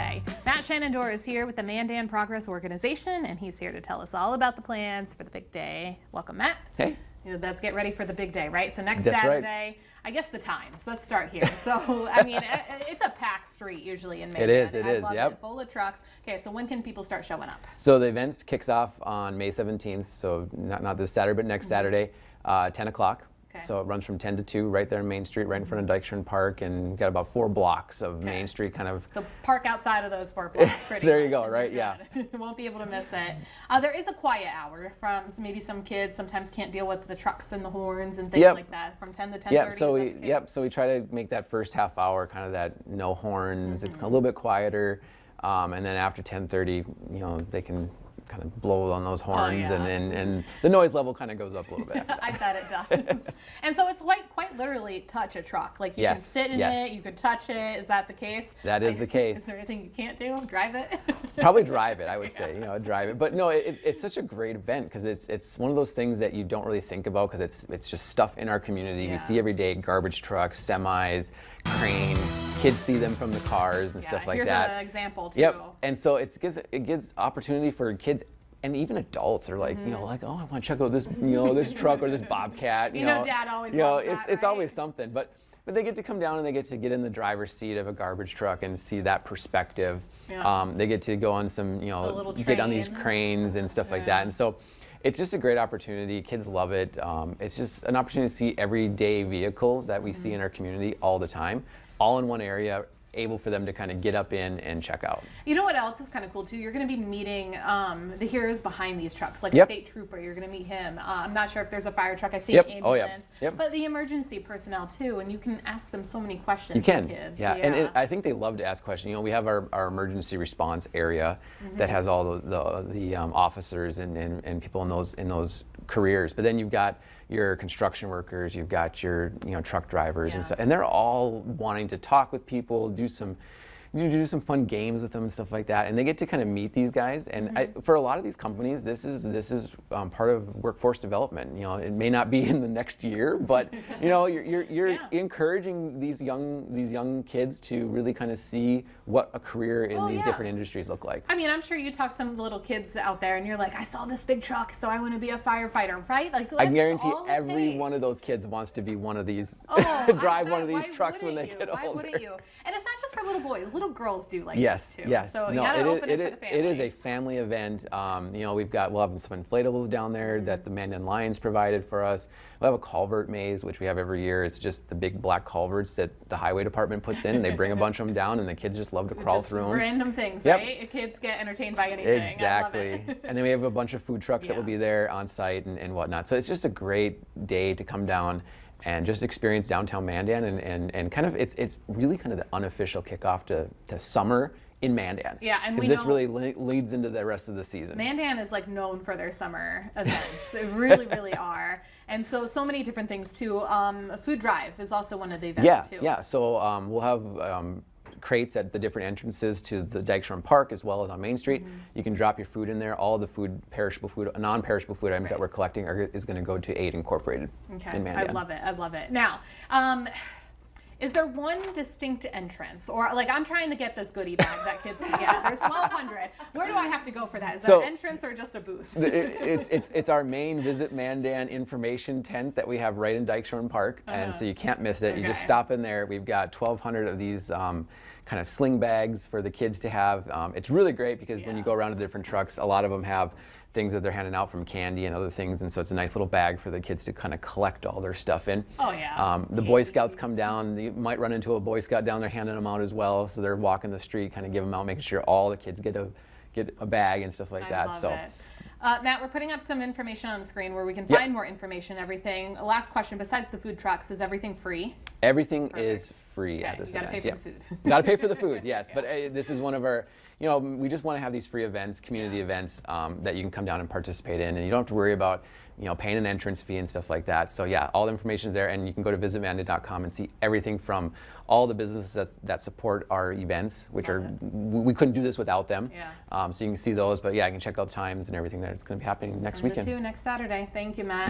day. Matt Shenandoah is here with the Mandan Progress Organization, and he's here to tell us all about the plans for the big day. Welcome, Matt. Hey. Let's get ready for the big day, right? So next That's Saturday, right. I guess the times. Let's start here. So, I mean, it's a packed street usually in Mandan. It I is, love yep. it, full of trucks. Okay, so when can people start showing up? So the event kicks off on May 17th, so not this Saturday, but next Saturday, 10 o'clock. Okay. So it runs from 10 to 2 right there in Main Street, right in front of Dykstra Park, and got about 4 blocks of Main Street kind of. So park outside of those 4 blocks pretty There much, you go, and right, you're yeah. good. Won't be able to miss it. There is a quiet hour from maybe some kids sometimes can't deal with the trucks and the horns and things like that from 10 to 10:30. So we try to make that first half hour kind of that no horns. It's a little bit quieter, and then after 10:30, you know, they can kind of blow on those horns, and the noise level kind of goes up a little bit. After that. I bet it does. And so it's quite literally touch a truck. Like you can sit in it, you could touch it. Is that the case? That is the case. Is there anything you can't do? Drive it? Probably drive it, I would say. You know, drive it. But no, it's such a great event because it's one of those things that you don't really think about because it's just stuff in our community. We see every day: garbage trucks, semis, cranes. Kids see them from the cars and stuff like that. Here's an example too. Yep. And so it gives opportunity for kids. And even adults are like, you know, like, oh, I want to check out this, you know, this truck or this Bobcat. You know, Dad always loves that, it's right? always something. But they get to come down and they get to get in the driver's seat of a garbage truck and see that perspective. Yeah. They get to go on some, you know, get on these cranes and stuff like that. And so it's just a great opportunity. Kids love it. It's just an opportunity to see everyday vehicles that we see in our community all the time, all in one area, able for them to kind of get up in and check out. You know what else is kind of cool too? You're going to be meeting the heroes behind these trucks, like a state trooper. You're going to meet him. I'm not sure if there's a fire truck. I see an ambulance, but the emergency personnel too, and you can ask them so many questions. You can, to kids. And I think they love to ask questions. You know, we have our emergency response area that has all the officers and people in those careers, but then you've got your construction workers, you've got your truck drivers and stuff, and they're all wanting to talk with people, do some fun games with them and stuff like that, and they get to kind of meet these guys. And for a lot of these companies, this is part of workforce development. You know, it may not be in the next year, but you know, you're encouraging these young kids to really kind of see what a career in these different industries look like. I mean, I'm sure you talk to some of the little kids out there, and you're like, I saw this big truck, so I want to be a firefighter, right? Like, I guarantee every one of those kids wants to be one of these, drive one of these trucks when they get older. Why wouldn't you? And it's not just for little boys. Little girls do like this too. Yes. So you gotta open it for the family. It is a family event. You know, we'll have some inflatables down there that the Mandan Lions provided for us. We'll have a culvert maze, which we have every year. It's just the big black culverts that the highway department puts in, and they bring a bunch of them down, and the kids just love to crawl through them. Random things, right? Kids get entertained by anything. Exactly. I love it. And then we have a bunch of food trucks that will be there on site and whatnot. So it's just a great day to come down and just experience downtown Mandan, and kind of it's really kind of the unofficial kickoff to summer in Mandan. Yeah, and because this really leads into the rest of the season. Mandan is like known for their summer events. It really are. And so many different things too. A food drive is also one of the events too. Yeah. So we'll have crates at the different entrances to the Dykstra Park as well as on Main Street. You can drop your food in there. All the food, perishable food, non-perishable food items that we're collecting is going to go to Aid Incorporated in Mandan. I love it. I love it. Now, is there one distinct entrance, or like I'm trying to get this goodie bag that kids can get? There's 1,200. Where do I have to go for that? Is that an entrance or just a booth? It's our main Visit Mandan information tent that we have right in Dykstra Park, and so you can't miss it. You just stop in there. We've got 1,200 of these kind of sling bags for the kids to have. It's really great because when you go around to different trucks, a lot of them have things that they're handing out from candy and other things, and so it's a nice little bag for the kids to kind of collect all their stuff in. The Boy Scouts come down. You might run into a Boy Scout down there handing them out as well, so they're walking the street, kind of give them out, making sure all the kids get a bag and stuff like that. I love it. Matt, we're putting up some information on the screen where we can find more information, everything. Last question, besides the food trucks, is everything free? Everything is free at this event. You gotta pay for the food. You gotta pay for the food, yes. But this is one of our, you know, we just want to have these free events, community events that you can come down and participate in, and you don't have to worry about, you know, paying an entrance fee and stuff like that. So yeah, all the information is there, and you can go to visitmandan.com and see everything from all the businesses that support our events, which we couldn't do this without them. So you can see those, but yeah, you can check out times and everything that's going to be happening next weekend. Next Saturday. Thank you, Matt.